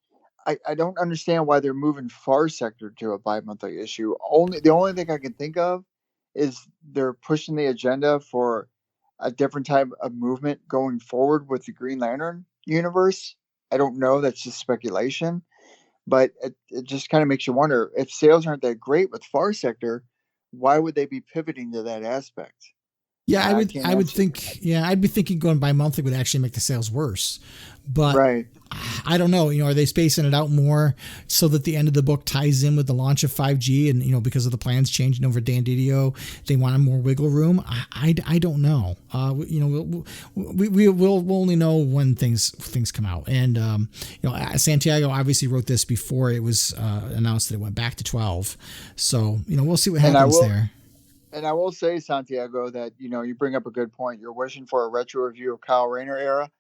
I don't understand why they're moving Far Sector to a bi-monthly issue. The only thing I can think of is they're pushing the agenda for a different type of movement going forward with the Green Lantern universe. I don't know. That's just speculation. But it just kind of makes you wonder, if sales aren't that great with Far Sector, why would they be pivoting to that aspect? Yeah, I would think, I'd be thinking going bi-monthly would actually make the sales worse. But right. I don't know, are they spacing it out more so that the end of the book ties in with the launch of 5G, and, because of the plans changing over Dan Didio, they want more wiggle room? I don't know. We'll only know when things come out. And, Santiago obviously wrote this before it was announced that it went back to 12. So, we'll see what happens there. And I will say, Santiago, that, you bring up a good point. You're wishing for a retro review of Kyle Rayner era.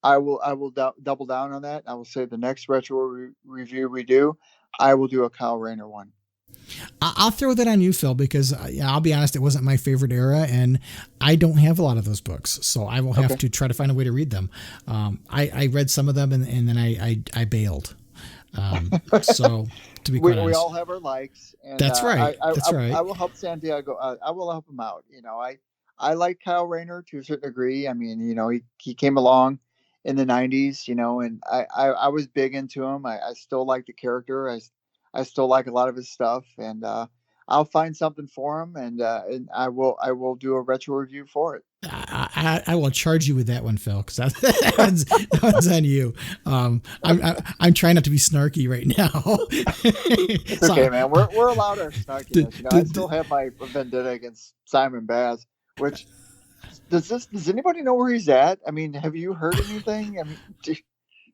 I will double down on that. I will say the next retro review we do, I will do a Kyle Rayner one. I'll throw that on you, Phil, because I'll be honest, it wasn't my favorite era, and I don't have a lot of those books, so I will have to try to find a way to read them. I read some of them, and then I bailed. So to be quite honest, we all have our likes. And, that's right. That's right. I will help Santiago. I will help him out. I like Kyle Rayner to a certain degree. I mean, he came along in the 90s, and I was big into him. I still like the character. I still like a lot of his stuff, and I'll find something for him, and I will do a retro review for it. I will charge you with that one, Phil, because that one's on you. I'm trying not to be snarky right now. It's okay, man. We're allowed our snarkiness. I still have my vendetta against Simon Baz, which does anybody know where he's at? I mean, have you heard anything? I mean,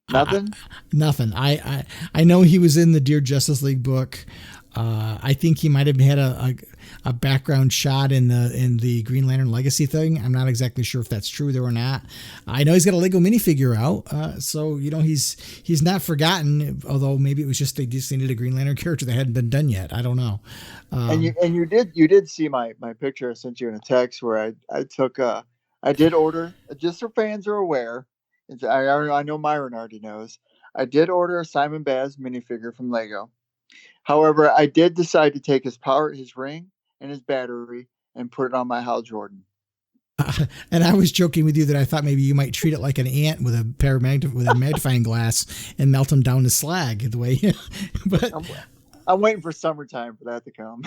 nothing. Nothing. I know he was in the Dear Justice League book. I think he might have had a background shot in the Green Lantern Legacy thing. I'm not exactly sure if that's true there or not. I know he's got a Lego minifigure out, so he's not forgotten. Although maybe it was just they just needed a Green Lantern character that hadn't been done yet. I don't know. And you did see my picture I sent you in a text where I did order, just so fans are aware. I know Myron already knows. I did order a Simon Baz minifigure from Lego. However, I did decide to take his ring, and his battery and put it on my Hal Jordan. And I was joking with you that I thought maybe you might treat it like an ant with a magnifying glass and melt him down to slag the way. But I'm waiting for summertime for that to come.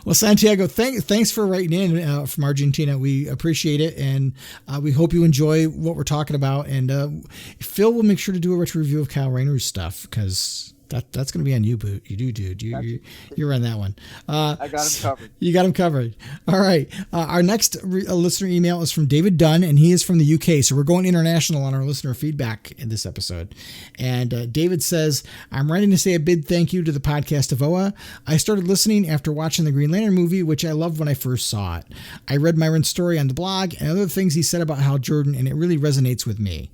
Well, Santiago, thanks for writing in from Argentina. We appreciate it, and we hope you enjoy what we're talking about. And Phil will make sure to do a retro review of Kyle Rayner's stuff because That's going to be on you, Boot. You do, dude. You're on that one. I got him covered. You got him covered. All right. Our next listener email is from David Dunn, and he is from the UK. So we're going international on our listener feedback in this episode. And David says, I'm writing to say a big thank you to the podcast of OA. I started listening after watching the Green Lantern movie, which I loved when I first saw it. I read Myron's story on the blog and other things he said about Hal Jordan, and it really resonates with me.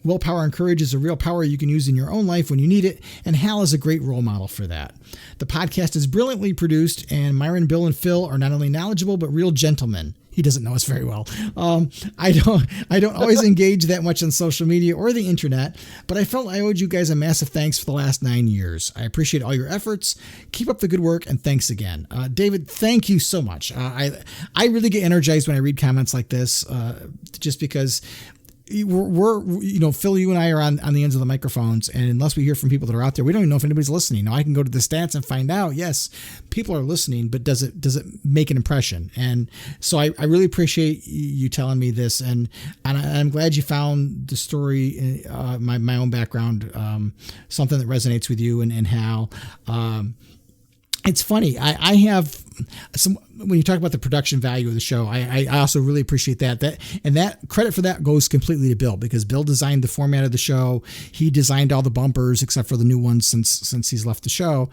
Willpower and courage is a real power you can use in your own life when you need it, and Hal is a great role model for that. The podcast is brilliantly produced, and Myron, Bill, and Phil are not only knowledgeable but real gentlemen. He doesn't know us very well. I don't always engage that much on social media or the internet, but I felt I owed you guys a massive thanks for the last 9 years. I appreciate all your efforts. Keep up the good work, and thanks again. David, thank you so much. I really get energized when I read comments like this, just because we're Phil, you and I are on the ends of the microphones, and unless we hear from people that are out there, we don't even know if anybody's listening. Now I can go to the stats and find out, yes, people are listening, but does it make an impression? And so I really appreciate you telling me this, and I'm glad you found the story, my own background, something that resonates with you and Hal. It's funny. I have some, when you talk about the production value of the show, I also really appreciate that credit for that goes completely to Bill, because Bill designed the format of the show. He designed all the bumpers except for the new ones since he's left the show.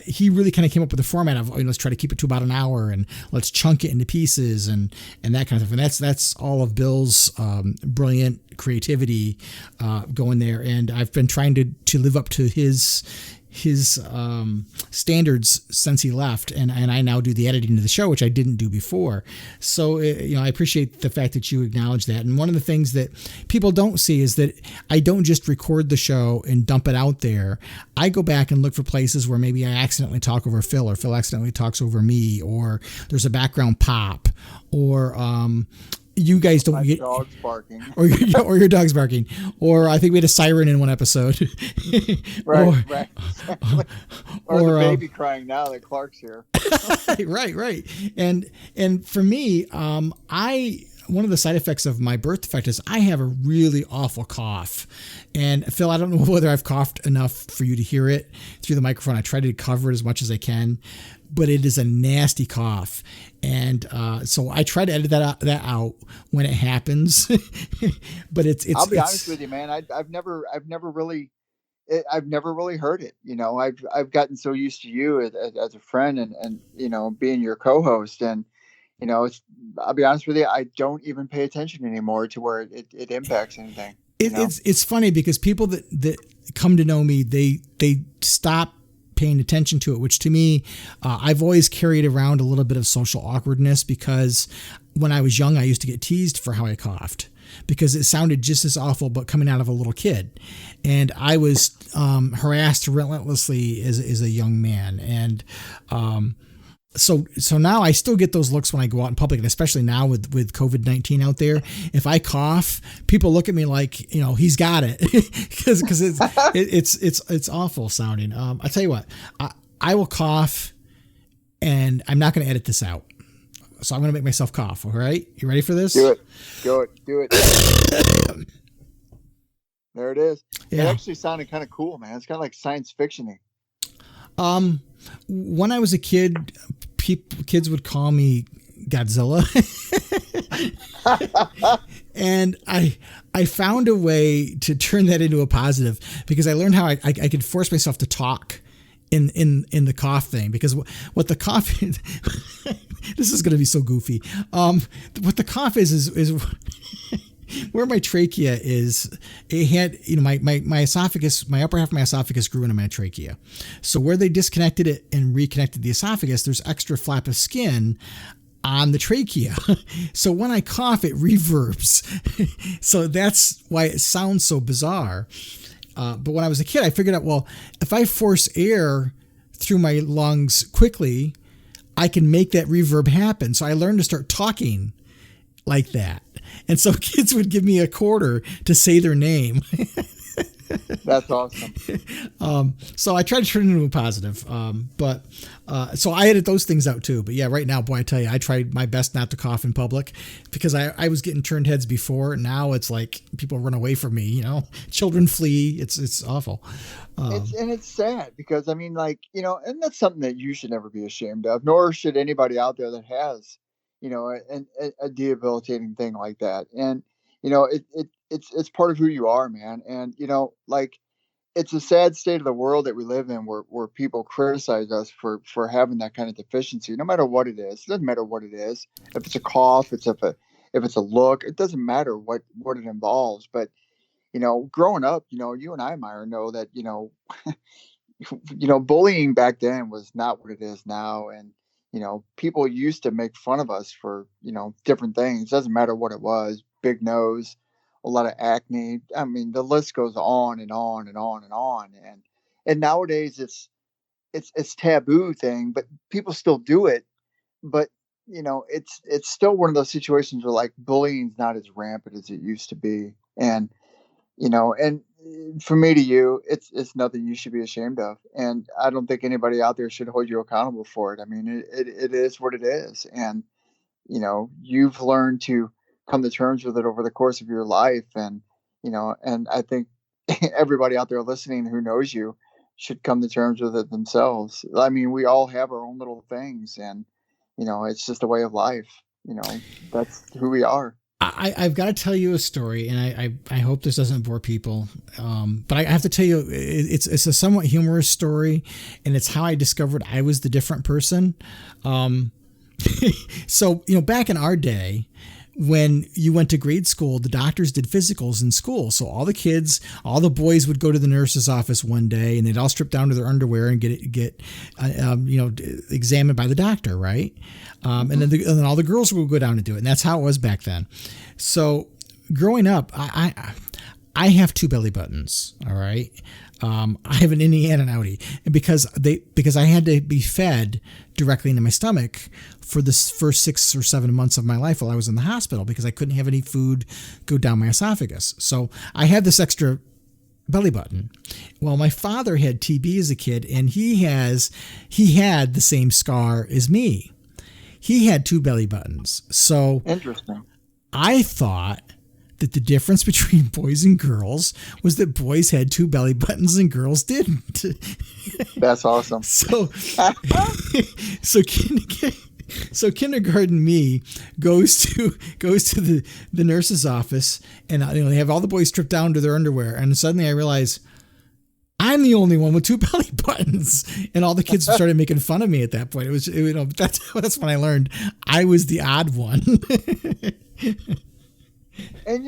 He really kind of came up with the format of, let's try to keep it to about an hour and let's chunk it into pieces and that kind of stuff. And that's all of Bill's brilliant creativity going there. And I've been trying to live up to his standards since he left, and I now do the editing of the show, which I didn't do before. So I appreciate the fact that you acknowledge that. And one of the things that people don't see is that I don't just record the show and dump it out there. I go back and look for places where maybe I accidentally talk over Phil, or Phil accidentally talks over me, or there's a background pop, or you guys don't get dogs barking, or your dog's barking, or I think we had a siren in one episode, right, or the baby crying now that Clark's here. right, and for me, one of the side effects of my birth defect is I have a really awful cough. And Phil, I don't know whether I've coughed enough for you to hear it through the microphone. I try to cover it as much as I can, but it is a nasty cough. And so I try to edit that out when it happens. But it's I'll be honest with you, man. I've never really heard it. I've gotten so used to you as a friend and being your co-host, and I'll be honest with you, I don't even pay attention anymore to where it impacts anything. It's funny because people that come to know me, they stop paying attention to it, which to me, I've always carried around a little bit of social awkwardness, because when I was young, I used to get teased for how I coughed because it sounded just as awful, but coming out of a little kid. And I was harassed relentlessly as a young man. And so now I still get those looks when I go out in public, and especially now with COVID-19 out there. If I cough, people look at me like, he's got it, because it's awful sounding. I'll tell you what, I will cough, and I'm not going to edit this out. So I'm going to make myself cough. All right, you ready for this? Do it. There it is. Yeah. It actually sounded kind of cool, man. It's kind of like science fiction-y. When I was a kid, kids would call me Godzilla. And I found a way to turn that into a positive, because I learned how I could force myself to talk in the cough thing, because what the cough is, this is going to be so goofy. What the cough is where my trachea is, it had, my esophagus, my upper half of my esophagus grew into my trachea. So where they disconnected it and reconnected the esophagus, there's extra flap of skin on the trachea. So when I cough, it reverbs. So that's why it sounds so bizarre. But when I was a kid, I figured out, well, if I force air through my lungs quickly, I can make that reverb happen. So I learned to start talking like that. And so kids would give me a quarter to say their name. That's awesome. So I tried to turn it into a positive. So I edited those things out too. But yeah, right now, boy, I tell you, I tried my best not to cough in public because I was getting turned heads before. Now it's like people run away from me, children flee. It's awful. It's sad because I mean, like, and that's something that you should never be ashamed of, nor should anybody out there that has, a debilitating thing like that. And, it's part of who you are, man. And, like, it's a sad state of the world that we live in where people criticize us for having that kind of deficiency, no matter what it is. It doesn't matter what it is. If it's a cough, if it's a look, it doesn't matter what it involves. But, growing up, you and I, Myra, know that, bullying back then was not what it is now. And, people used to make fun of us for, different things. Doesn't matter what it was, big nose, a lot of acne. I mean, the list goes on and on and on and on. And nowadays it's taboo thing, but people still do it. But, it's still one of those situations where like bullying's not as rampant as it used to be. And, and from me to you, it's nothing you should be ashamed of. And I don't think anybody out there should hold you accountable for it. I mean, it is what it is. And, you've learned to come to terms with it over the course of your life. And, and I think everybody out there listening who knows you should come to terms with it themselves. I mean, we all have our own little things and, it's just a way of life. That's who we are. I've got to tell you a story, and I hope this doesn't bore people. But I have to tell you, it's a somewhat humorous story, and it's how I discovered I was the different person. So, back in our day, when you went to grade school, the doctors did physicals in school. So all the boys would go to the nurse's office one day and they'd all strip down to their underwear and get examined by the doctor. Right. And then all the girls would go down and do it. And that's how it was back then. So growing up, I have two belly buttons. All right. I have an innie and an outie, and because I had to be fed directly into my stomach for the first 6 or 7 months of my life while I was in the hospital because I couldn't have any food go down my esophagus. So I had this extra belly button. Well, my father had TB as a kid, and he had the same scar as me. He had two belly buttons. So interesting. I thought that the difference between boys and girls was that boys had two belly buttons and girls didn't. That's awesome. So kindergarten me goes to the nurse's office, and they have all the boys stripped down to their underwear, and suddenly I realize I'm the only one with two belly buttons, and all the kids started making fun of me at that point. It was that's when I learned I was the odd one. And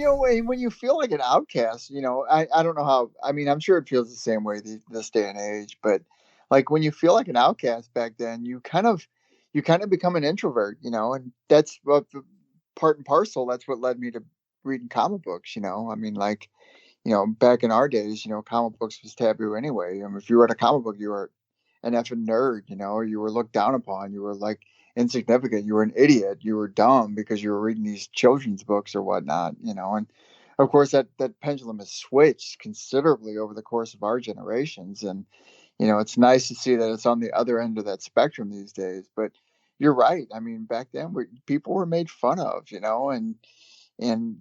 when you feel like an outcast, I don't know how. I mean, I'm sure it feels the same way this day and age. But like when you feel like an outcast back then, you kind of become an introvert, and that's what part and parcel. That's what led me to reading comic books. I mean, like, back in our days, comic books was taboo anyway. I mean, if you read a comic book, you were an effing nerd. You were looked down upon. You were like insignificant. You were an idiot. You were dumb because you were reading these children's books or whatnot. And of course that pendulum has switched considerably over the course of our generations. And it's nice to see that it's on the other end of that spectrum these days. But you're right. I mean, back then people were made fun of, and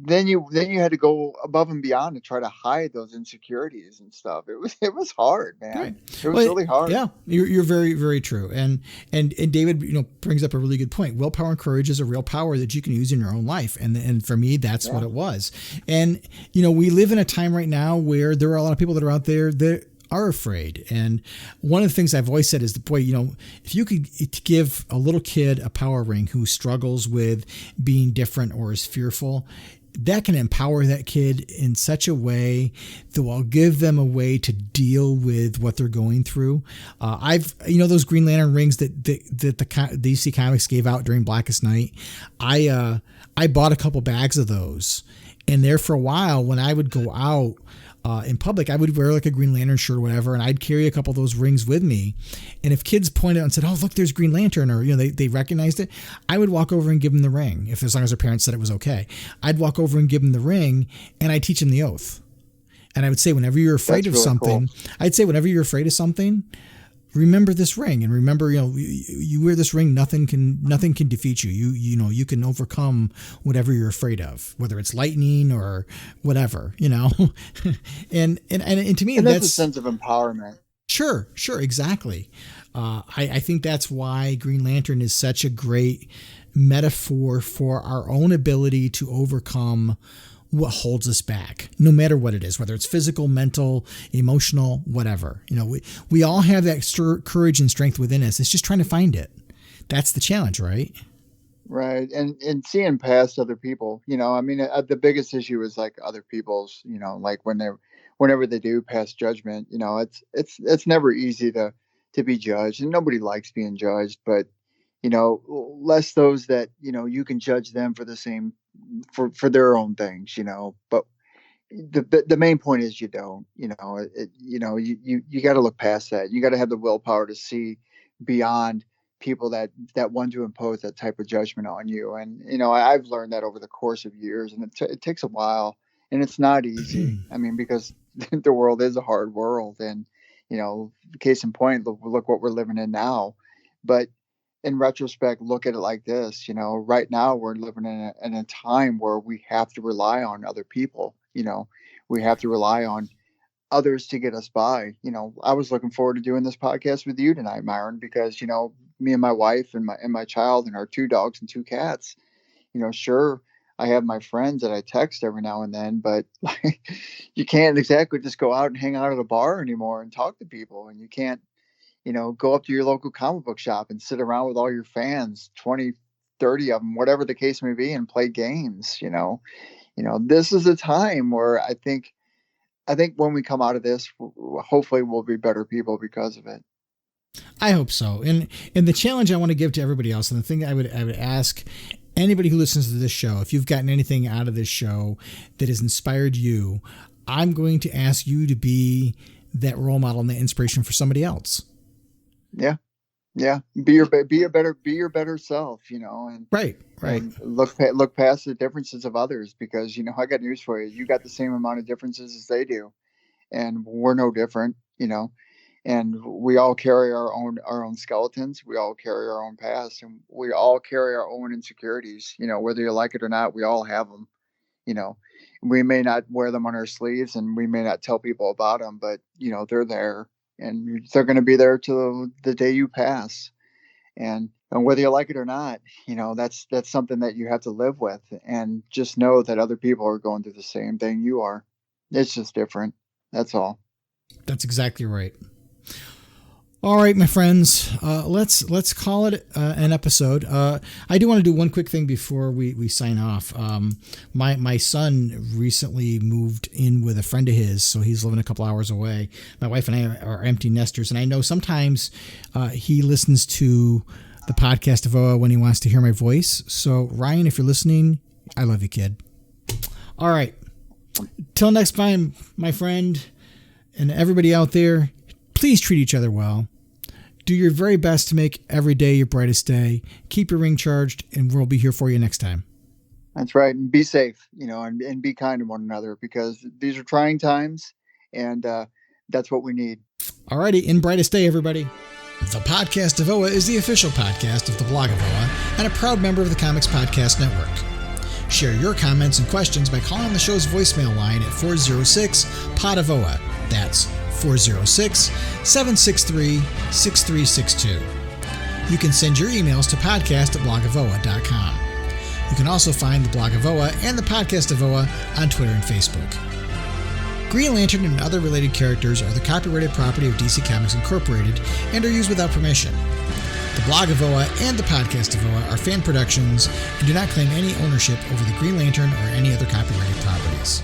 then you had to go above and beyond to try to hide those insecurities and stuff. It was hard, man. Right. It was really hard. Yeah, you're very, very true. And David, brings up a really good point. Willpower and courage is a real power that you can use in your own life. And for me, that's what it was. And we live in a time right now where there are a lot of people that are out there that are afraid. And one of the things I've always said is if you could give a little kid a power ring who struggles with being different or is fearful, that can empower that kid in such a way that will give them a way to deal with what they're going through. I've those Green Lantern rings that the DC Comics gave out during Blackest Night. I bought a couple bags of those, and there for a while when I would go out in public, I would wear like a Green Lantern shirt or whatever, and I'd carry a couple of those rings with me. And if kids pointed out and said, "Oh, look, there's Green Lantern," or they recognized it, I would walk over and give them the ring. As long as their parents said it was okay, I'd walk over and give them the ring, and I'd teach them the oath. And I would say whenever you're afraid of really something, remember this ring, and remember, you wear this ring, nothing can defeat you. You can overcome whatever you're afraid of, whether it's lightning or whatever, and to me, that's a sense of empowerment. Sure, exactly. I think that's why Green Lantern is such a great metaphor for our own ability to overcome what holds us back, no matter what it is, whether it's physical, mental, emotional, whatever. We all have that courage and strength within us. It's just trying to find it. That's the challenge, right? Right. And seeing past other people, the biggest issue is like other people's, like whenever they do pass judgment, it's never easy to be judged, and nobody likes being judged, but less those that, you can judge them for the same, for their own things, but the main point is you don't, you got to look past that. You got to have the willpower to see beyond people that want to impose that type of judgment on you. And, I've learned that over the course of years, and it takes a while, and it's not easy. I mean, because the world is a hard world, and, case in point, look what we're living in now. But in retrospect, look at it like this, right now we're living in a time where we have to rely on other people. We have to rely on others to get us by. I was looking forward to doing this podcast with you tonight, Myron, because, me and my wife and my child and our 2 dogs and 2 cats, sure, I have my friends that I text every now and then, but you can't exactly just go out and hang out at a bar anymore and talk to people. And you can't, go up to your local comic book shop and sit around with all your fans, 20, 30 of them, whatever the case may be, and play games. This is a time where I think when we come out of this, hopefully we'll be better people because of it. I hope so. And the challenge I want to give to everybody else, and the thing I would ask anybody who listens to this show, if you've gotten anything out of this show that has inspired you, I'm going to ask you to be that role model and the inspiration for somebody else. Yeah. Be your better self, and right. And look past the differences of others, because, I got news for you. You got the same amount of differences as they do, and we're no different, and we all carry our own skeletons. We all carry our own past, and we all carry our own insecurities, whether you like it or not. We all have them. We may not wear them on our sleeves, and we may not tell people about them, but, they're there. And they're going to be there till the day you pass. And whether you like it or not, that's something that you have to live with. And just know that other people are going through the same thing you are. It's just different. That's all. That's exactly right. All right, my friends, let's call it an episode. I do want to do one quick thing before we sign off. My son recently moved in with a friend of his, so he's living a couple hours away. My wife and I are empty nesters, and I know sometimes he listens to the podcast of OA when he wants to hear my voice. So, Ryan, if you're listening, I love you, kid. All right. Till next time, my friend, and everybody out there, please treat each other well. Do your very best to make every day your brightest day. Keep your ring charged, and we'll be here for you next time. That's right. And be safe, and be kind to one another, because these are trying times, and that's what we need. All righty. In brightest day, everybody. The Podcast of OA is the official podcast of the blog of OA and a proud member of the Comics Podcast Network. Share your comments and questions by calling the show's voicemail line at 406-POD-OA. That's 406-763-6362. You can send your emails to podcast@blogofoa.com. You can also find the Blog of OA and the Podcast of OA on Twitter and Facebook. Green Lantern and other related characters are the copyrighted property of DC Comics Incorporated and are used without permission. The Blog of OA and the Podcast of OA are fan productions and do not claim any ownership over the Green Lantern or any other copyrighted properties.